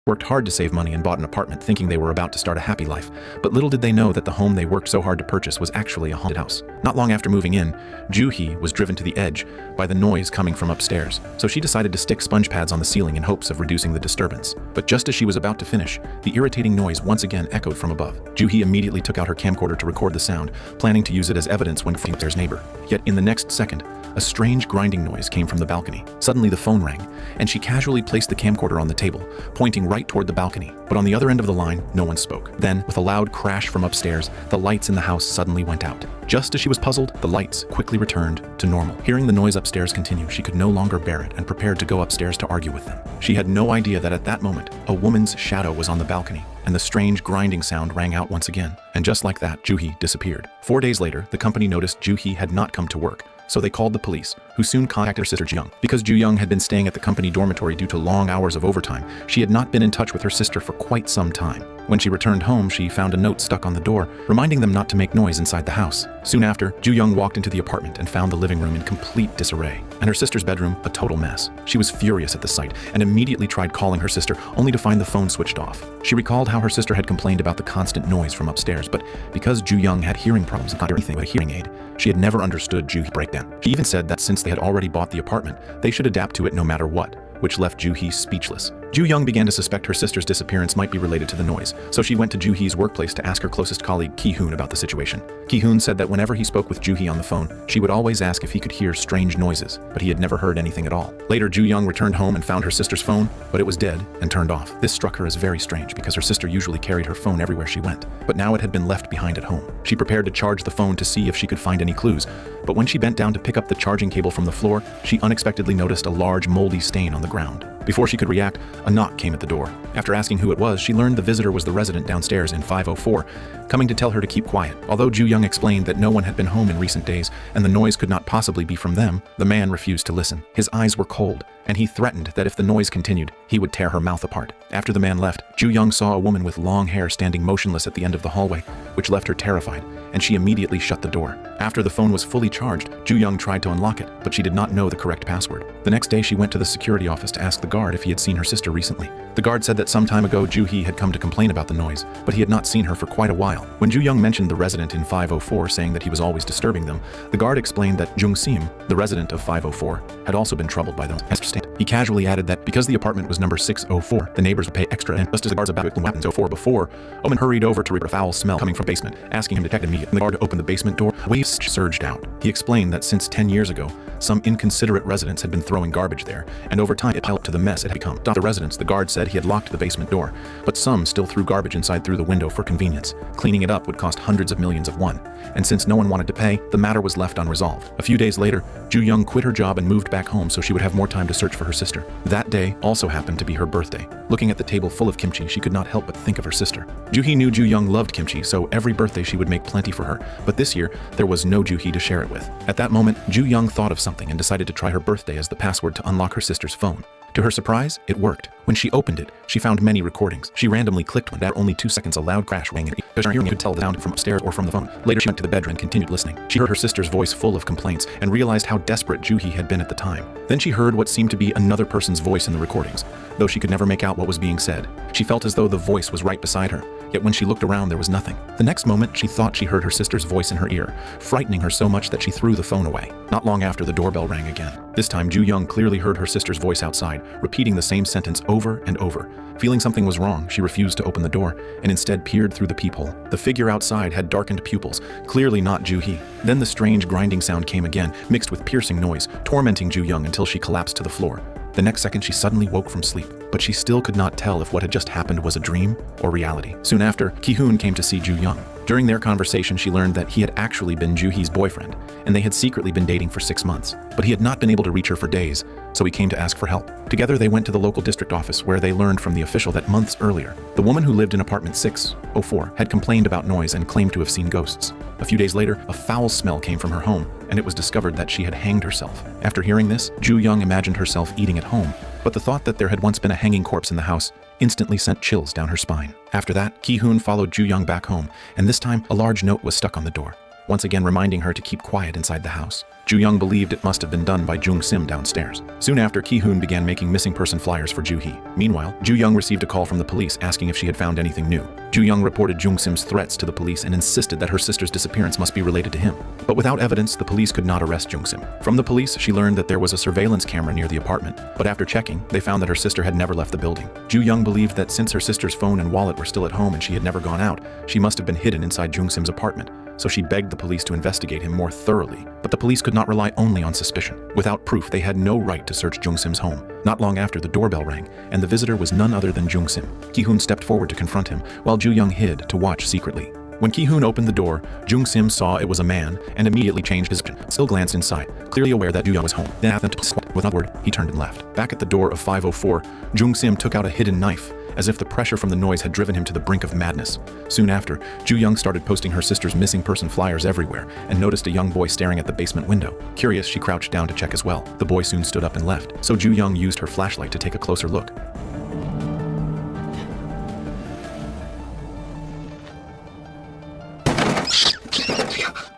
worked hard to save money and bought an apartment thinking they were about to start a happy life, but little did they know that the home they worked so hard to purchase was actually a haunted house. Not long after moving in, Joo-hee was driven to the edge by the noise coming from upstairs, so she decided to stick sponge pads on the ceiling in hopes of reducing the disturbance. But just as she was about to finish, the irritating noise once again echoed from above. Joo-hee immediately took out her camcorder to record the sound, planning to use it as evidence when confronting their neighbor. Yet in the next second, a strange grinding noise came from the balcony. Suddenly the phone rang, and she casually placed the camcorder on the table, pointing right toward the balcony. But on the other end of the line, no one spoke. Then, with a loud crash from upstairs, the lights in the house suddenly went out. Just as she was puzzled, the lights quickly returned to normal. Hearing the noise upstairs continue, she could no longer bear it and prepared to go upstairs to argue with them. She had no idea that at that moment, a woman's shadow was on the balcony, and the strange grinding sound rang out once again. And just like that, Joo-hee disappeared. 4 days later, the company noticed Joo-hee had not come to work, so they called the police, who soon contacted her sister Joo-young. Because Joo-young had been staying at the company dormitory due to long hours of overtime, she had not been in touch with her sister for quite some time. When she returned home, she found a note stuck on the door, reminding them not to make noise inside the house. Soon after, Joo-young walked into the apartment and found the living room in complete disarray, and her sister's bedroom a total mess. She was furious at the sight and immediately tried calling her sister, only to find the phone switched off. She recalled how her sister had complained about the constant noise from upstairs, but because Joo-young had hearing problems and could not hear anything but a hearing aid, she had never understood Joo-hee's breakdown. She even said that since they had already bought the apartment, they should adapt to it no matter what, which left Joo-hee speechless. Joo-young began to suspect her sister's disappearance might be related to the noise, so she went to Joo-hee's workplace to ask her closest colleague Ki-hoon about the situation. Ki-hoon said that whenever he spoke with Joo-hee on the phone, she would always ask if he could hear strange noises, but he had never heard anything at all. Later, Joo-young returned home and found her sister's phone, but it was dead and turned off. This struck her as very strange because her sister usually carried her phone everywhere she went, but now it had been left behind at home. She prepared to charge the phone to see if she could find any clues, but when she bent down to pick up the charging cable from the floor, she unexpectedly noticed a large moldy stain on the ground. Before she could react, a knock came at the door. After asking who it was, she learned the visitor was the resident downstairs in 504, coming to tell her to keep quiet. Although Joo-young explained that no one had been home in recent days and the noise could not possibly be from them, the man refused to listen. His eyes were cold, and he threatened that if the noise continued, he would tear her mouth apart. After the man left, Joo-young saw a woman with long hair standing motionless at the end of the hallway, which left her terrified, and she immediately shut the door. After the phone was fully charged, Joo-young tried to unlock it, but she did not know the correct password. The next day, she went to the security office to ask the guard if he had seen her sister recently. The guard said that some time ago Joo-hee had come to complain about the noise, but he had not seen her for quite a while. When Joo-young mentioned the resident in 504 saying that he was always disturbing them, the guard explained that Jung-sim, the resident of 504, had also been troubled by them. He casually added that because the apartment was number 604, the neighbors would pay extra, and just as the guards about to weapons 04 before, Omen hurried over to report a foul smell coming from the basement, asking him to check immediately. When the guard opened the basement door, waves surged out. He explained that since 10 years ago, some inconsiderate residents had been throwing garbage there, and over time it piled up to the mess it had become. The residents, the guard said he had locked the basement door, but some still threw garbage inside through the window for convenience. Cleaning it up would cost hundreds of millions of won, and since no one wanted to pay, the matter was left unresolved. A few days later, Joo-young quit her job and moved back home so she would have more time to search for her sister. That day also happened to be her birthday. Looking at the table full of kimchi, she could not help but think of her sister. Joo-hee knew Joo-young loved kimchi, so every birthday she would make plenty for her, but this year, there was no Joo-hee to share it with. At that moment, Joo-young thought of something and decided to try her birthday as the password to unlock her sister's phone. To her surprise, it worked. When she opened it, she found many recordings. She randomly clicked one. After only 2 seconds, a loud crash rang in her ears. Her hearing could tell the sound from upstairs or from the phone. Later, she went to the bedroom and continued listening. She heard her sister's voice full of complaints and realized how desperate Joo-hee had been at the time. Then she heard what seemed to be another person's voice in the recordings, though she could never make out what was being said. She felt as though the voice was right beside her, yet when she looked around, there was nothing. The next moment, she thought she heard her sister's voice in her ear, frightening her so much that she threw the phone away. Not long after, the doorbell rang again. This time, Joo-young clearly heard her sister's voice outside, repeating the same sentence over and over. Feeling something was wrong, she refused to open the door and instead peered through the peephole. The figure outside had darkened pupils, clearly not Joo-hee. Then the strange grinding sound came again, mixed with piercing noise, tormenting Joo-young until she collapsed to the floor. The next second, she suddenly woke from sleep, but she still could not tell if what had just happened was a dream or reality. Soon after, Ki-hoon came to see Joo-young. During their conversation, she learned that he had actually been Joo-hee's boyfriend, and they had secretly been dating for 6 months. But he had not been able to reach her for days, so he came to ask for help. Together, they went to the local district office where they learned from the official that months earlier, the woman who lived in apartment 604 had complained about noise and claimed to have seen ghosts. A few days later, a foul smell came from her home, and it was discovered that she had hanged herself. After hearing this, Joo-young imagined herself eating at home, but the thought that there had once been a hanging corpse in the house instantly sent chills down her spine. After that, Ki-hoon followed Joo-young back home, and this time a large note was stuck on the door. once again reminding her to keep quiet inside the house. Ju-young believed it must have been done by Jung-sim downstairs. Soon after, Ki-hoon began making missing person flyers for Ju-hee. Meanwhile, Ju-young received a call from the police asking if she had found anything new. Ju-young reported Jung-sim's threats to the police and insisted that her sister's disappearance must be related to him. But without evidence, the police could not arrest Jung-sim. From the police, she learned that there was a surveillance camera near the apartment, but after checking, they found that her sister had never left the building. Ju-young believed that since her sister's phone and wallet were still at home and she had never gone out, she must have been hidden inside Jung-sim's apartment. So she begged the police to investigate him more thoroughly. But the police could not rely only on suspicion. Without proof, they had no right to search Jung-sim's home. Not long after, the doorbell rang, and the visitor was none other than Jung-sim. Ki-hoon stepped forward to confront him, while Ju-young hid to watch secretly. When Ki-hoon opened the door, Jung-sim saw it was a man and immediately changed his position. Still glanced inside, clearly aware that Ju-young was home. Then after without a word, he turned and left. Back at the door of 504, Jung-sim took out a hidden knife, as if the pressure from the noise had driven him to the brink of madness. Soon after, Ju-young started posting her sister's missing person flyers everywhere and noticed a young boy staring at the basement window. Curious, she crouched down to check as well. The boy soon stood up and left, so Ju-young used her flashlight to take a closer look.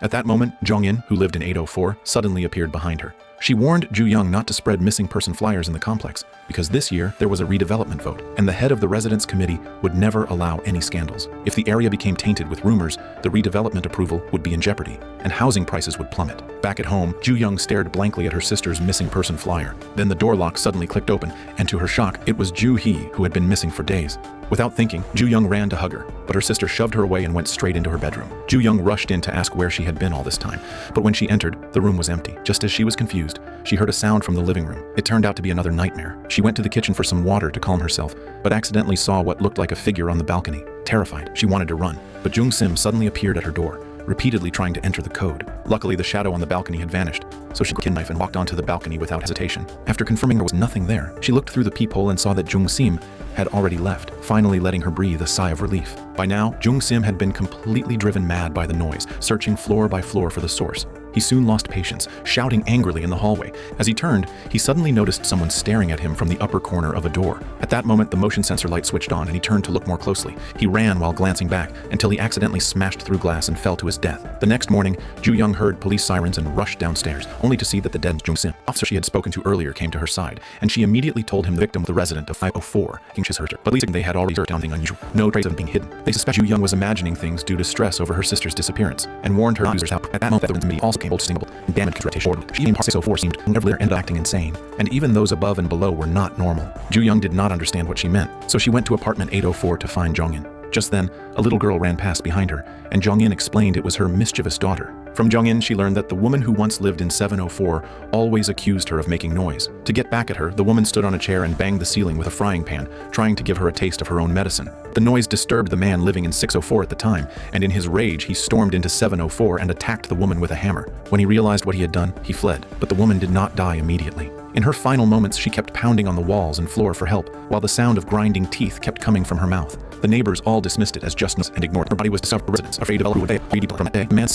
At that moment, Jong-in, who lived in 804, suddenly appeared behind her. She warned Ju-young not to spread missing person flyers in the complex, because this year there was a redevelopment vote, and the head of the residence committee would never allow any scandals. If the area became tainted with rumors, the redevelopment approval would be in jeopardy, and housing prices would plummet. Back at home, Ju-young stared blankly at her sister's missing person flyer. Then the door lock suddenly clicked open, and to her shock, it was Ju-hee, who had been missing for days. Without thinking, Ju-young ran to hug her, but her sister shoved her away and went straight into her bedroom. Ju-young rushed in to ask where she had been all this time, but when she entered, the room was empty. Just as she was confused, she heard a sound from the living room. It turned out to be another nightmare. She went to the kitchen for some water to calm herself, but accidentally saw what looked like a figure on the balcony. Terrified, she wanted to run, but Jung-sim suddenly appeared at her door, repeatedly trying to enter the code. Luckily, the shadow on the balcony had vanished, so she took a knife and walked onto the balcony without hesitation. After confirming there was nothing there, she looked through the peephole and saw that Jung-sim had already left, finally letting her breathe a sigh of relief. By now, Jung-sim had been completely driven mad by the noise, searching floor by floor for the source. He soon lost patience, shouting angrily in the hallway. As he turned, he suddenly noticed someone staring at him from the upper corner of a door. At that moment, the motion sensor light switched on and he turned to look more closely. He ran while glancing back until he accidentally smashed through glass and fell to his death. The next morning, Ju-young heard police sirens and rushed downstairs, only to see that the dead Jung-sim officer she had spoken to earlier came to her side, and she immediately told him the victim was the resident of 504, King Shis Herter. But at least they had already searched anything unusual. No trace of him being hidden. They suspect Ju-young was imagining things due to stress over her sister's disappearance, and warned her users how. At that moment, the committee also came singable and damaged his reputation. She named 604 seemed never ended acting insane, and even those above and below were not normal. Ju-young did not understand what she meant, so she went to apartment 804 to find Jong-in. Just then, a little girl ran past behind her, and Jong-in explained it was her mischievous daughter. From Jong-in, she learned that the woman who once lived in 704 always accused her of making noise. To get back at her, the woman stood on a chair and banged the ceiling with a frying pan, trying to give her a taste of her own medicine. The noise disturbed the man living in 604 at the time, and in his rage, he stormed into 704 and attacked the woman with a hammer. When he realized what he had done, he fled, but the woman did not die immediately. In her final moments, she kept pounding on the walls and floor for help, while the sound of grinding teeth kept coming from her mouth. The neighbors all dismissed it as justness and ignored her body was discovered. Residents afraid of what they from that day. The man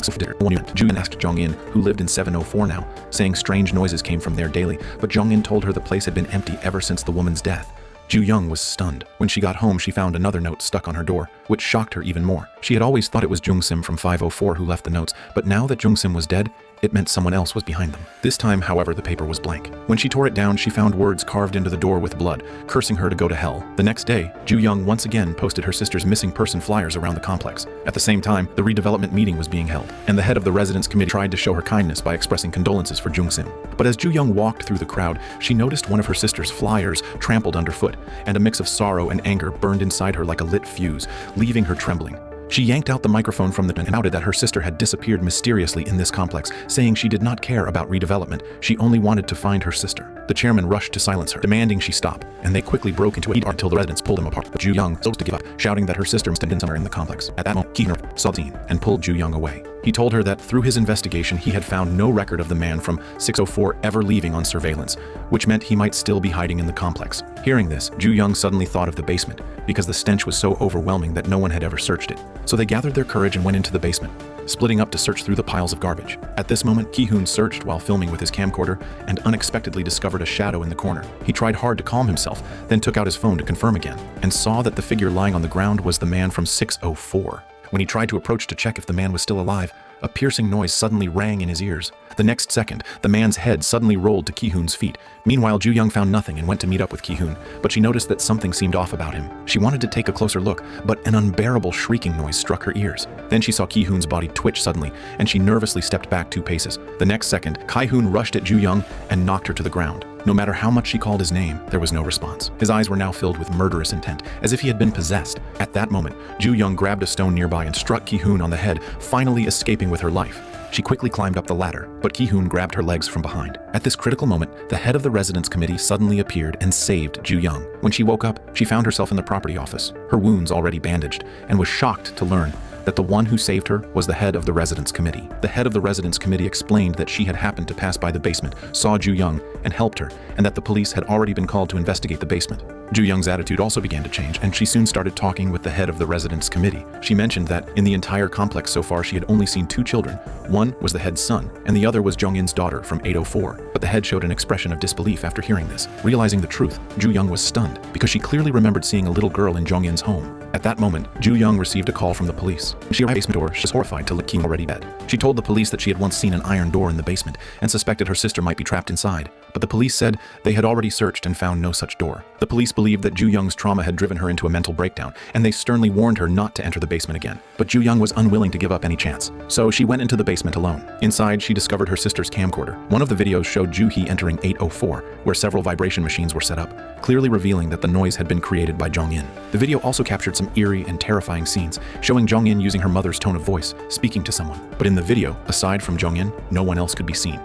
Ju-young asked Jong-in, who lived in 704 now, saying strange noises came from there daily, but Jong-in told her the place had been empty ever since the woman's death. Ju-young was stunned. When she got home, she found another note stuck on her door, which shocked her even more. She had always thought it was Jung-sim from 504 who left the notes, but now that Jung-sim was dead, it meant someone else was behind them. This time, however, the paper was blank. When she tore it down, she found words carved into the door with blood, cursing her to go to hell. The next day, Ju-young once again posted her sister's missing person flyers around the complex. At the same time, the redevelopment meeting was being held, and the head of the residence committee tried to show her kindness by expressing condolences for Jung-sim. But as Ju-young walked through the crowd, she noticed one of her sister's flyers trampled underfoot, and a mix of sorrow and anger burned inside her like a lit fuse, leaving her trembling. She yanked out the microphone from the and outed that her sister had disappeared mysteriously in this complex, saying she did not care about redevelopment, she only wanted to find her sister. The chairman rushed to silence her, demanding she stop, and they quickly broke into a heat until the residents pulled them apart. But Ju-young chose to give up, shouting that her sister must have been somewhere in the complex. At that moment, Ki-hoon saw the scene and pulled Ju-young away. He told her that through his investigation, he had found no record of the man from 604 ever leaving on surveillance, which meant he might still be hiding in the complex. Hearing this, Ju-young suddenly thought of the basement, because the stench was so overwhelming that no one had ever searched it. So they gathered their courage and went into the basement, splitting up to search through the piles of garbage. At this moment, Ki-hoon searched while filming with his camcorder and unexpectedly discovered a shadow in the corner. He tried hard to calm himself, then took out his phone to confirm again, and saw that the figure lying on the ground was the man from 604. When he tried to approach to check if the man was still alive, a piercing noise suddenly rang in his ears. The next second, the man's head suddenly rolled to Ki-hoon's feet. Meanwhile, Ju-young found nothing and went to meet up with Ki-hoon, but she noticed that something seemed off about him. She wanted to take a closer look, but an unbearable shrieking noise struck her ears. Then she saw Ki-hoon's body twitch suddenly, and she nervously stepped back 2 paces. The next second, Ki-hoon rushed at Ju-young and knocked her to the ground. No matter how much she called his name, there was no response. His eyes were now filled with murderous intent, as if he had been possessed. At that moment, Ju-young grabbed a stone nearby and struck Ki-hoon on the head, finally escaping with her life. She quickly climbed up the ladder, but Ki-hoon grabbed her legs from behind. At this critical moment, the head of the residence committee suddenly appeared and saved Ju-young. When she woke up, she found herself in the property office, her wounds already bandaged, and was shocked to learn that the one who saved her was the head of the residence committee. The head of the residence committee explained that she had happened to pass by the basement, saw Ju-young, and helped her, and that the police had already been called to investigate the basement. Ju-young's attitude also began to change, and she soon started talking with the head of the residence committee. She mentioned that in the entire complex so far she had only seen 2 children. One was the head's son, and the other was Jong-in's daughter from 804. But the head showed an expression of disbelief after hearing this. Realizing the truth, Ju-young was stunned, because she clearly remembered seeing a little girl in Jong-in's home. At that moment, Ju-young received a call from the police. She arrived at the basement door. She was horrified to look King already dead. She told the police that she had once seen an iron door in the basement and suspected her sister might be trapped inside. But the police said they had already searched and found no such door. The police believed that Ju-young's trauma had driven her into a mental breakdown, and they sternly warned her not to enter the basement again. But Ju-young was unwilling to give up any chance. So she went into the basement alone. Inside, she discovered her sister's camcorder. One of the videos showed Ju-hee entering 804, where several vibration machines were set up, clearly revealing that the noise had been created by Jong-in. The video also captured some eerie and terrifying scenes, showing Jong-in using her mother's tone of voice, speaking to someone. But in the video, aside from Jong-in, no one else could be seen.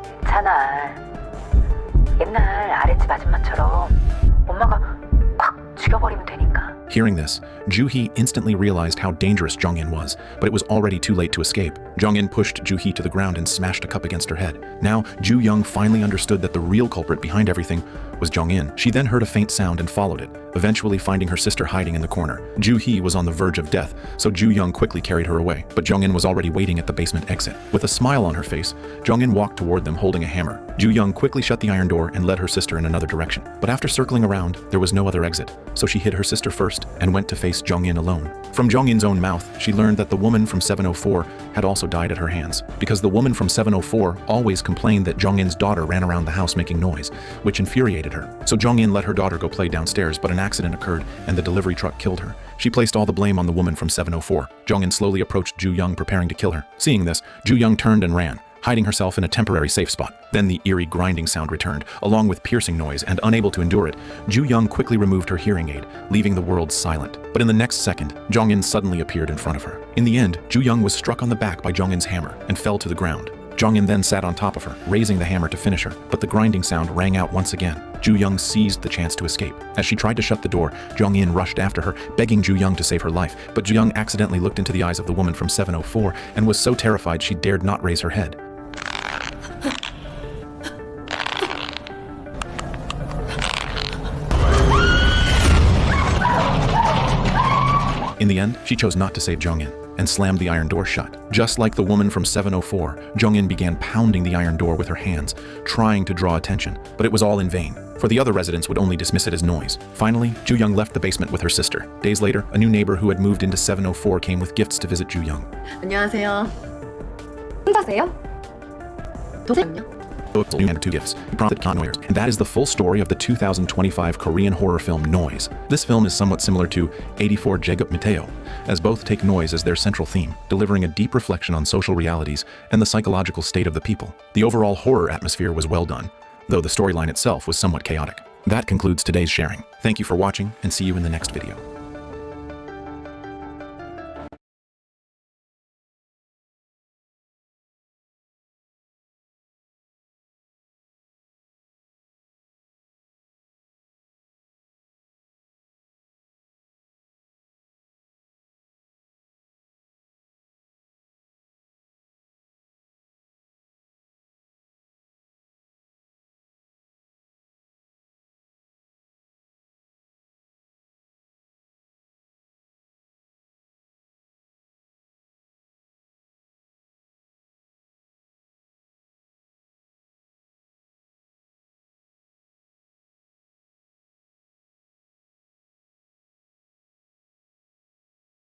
옛날 아랫집 아줌마처럼 엄마가 콱 죽여버리면 되니까. Hearing this, Ju-hee instantly realized how dangerous Jong-in was, but it was already too late to escape. Jong-in pushed Ju-hee to the ground and smashed a cup against her head. Now, Ju-young finally understood that the real culprit behind everything was Jong-in. She then heard a faint sound and followed it, eventually finding her sister hiding in the corner. Ju-hee was on the verge of death, so Ju-young quickly carried her away, but Jong-in was already waiting at the basement exit. With a smile on her face, Jong-in walked toward them holding a hammer. Ju-young quickly shut the iron door and led her sister in another direction. But after circling around, there was no other exit, so she hid her sister first and went to face Jong-in alone. From Jong-in's own mouth, she learned that the woman from 704 had also died at her hands, because the woman from 704 always complained that Jong-in's daughter ran around the house making noise, which infuriated her. So Jong-in let her daughter go play downstairs, but an accident occurred and the delivery truck killed her. She placed all the blame on the woman from 704. Jong-in slowly approached Ju-young, preparing to kill her. Seeing this, Ju-young turned and ran, hiding herself in a temporary safe spot. Then the eerie grinding sound returned, along with piercing noise, and unable to endure it, Ju-young quickly removed her hearing aid, leaving the world silent. But in the next second, Jong-in suddenly appeared in front of her. In the end, Ju-young was struck on the back by Jong-in's hammer and fell to the ground. Jong-in then sat on top of her, raising the hammer to finish her, but the grinding sound rang out once again. Ju-young seized the chance to escape. As she tried to shut the door, Jong-in rushed after her, begging Ju-young to save her life, but Ju-young accidentally looked into the eyes of the woman from 704 and was so terrified she dared not raise her head. In the end, she chose not to save Jong-in and slammed the iron door shut. Just like the woman from 704, Jong-in began pounding the iron door with her hands, trying to draw attention, but it was all in vain, for the other residents would only dismiss it as noise. Finally, Ju-young left the basement with her sister. Days later, a new neighbor who had moved into 704 came with gifts to visit Ju-young. 안녕하세요. 혼자세요? 동생요? And 2 gifts. He prompted connoisseurs, and that is the full story of the 2025 Korean horror film Noise. This film is somewhat similar to 84 Jegup Mateo, as both take noise as their central theme, delivering a deep reflection on social realities and the psychological state of the people. The overall horror atmosphere was well done, though the storyline itself was somewhat chaotic. That concludes today's sharing. Thank you for watching, and see you in the next video.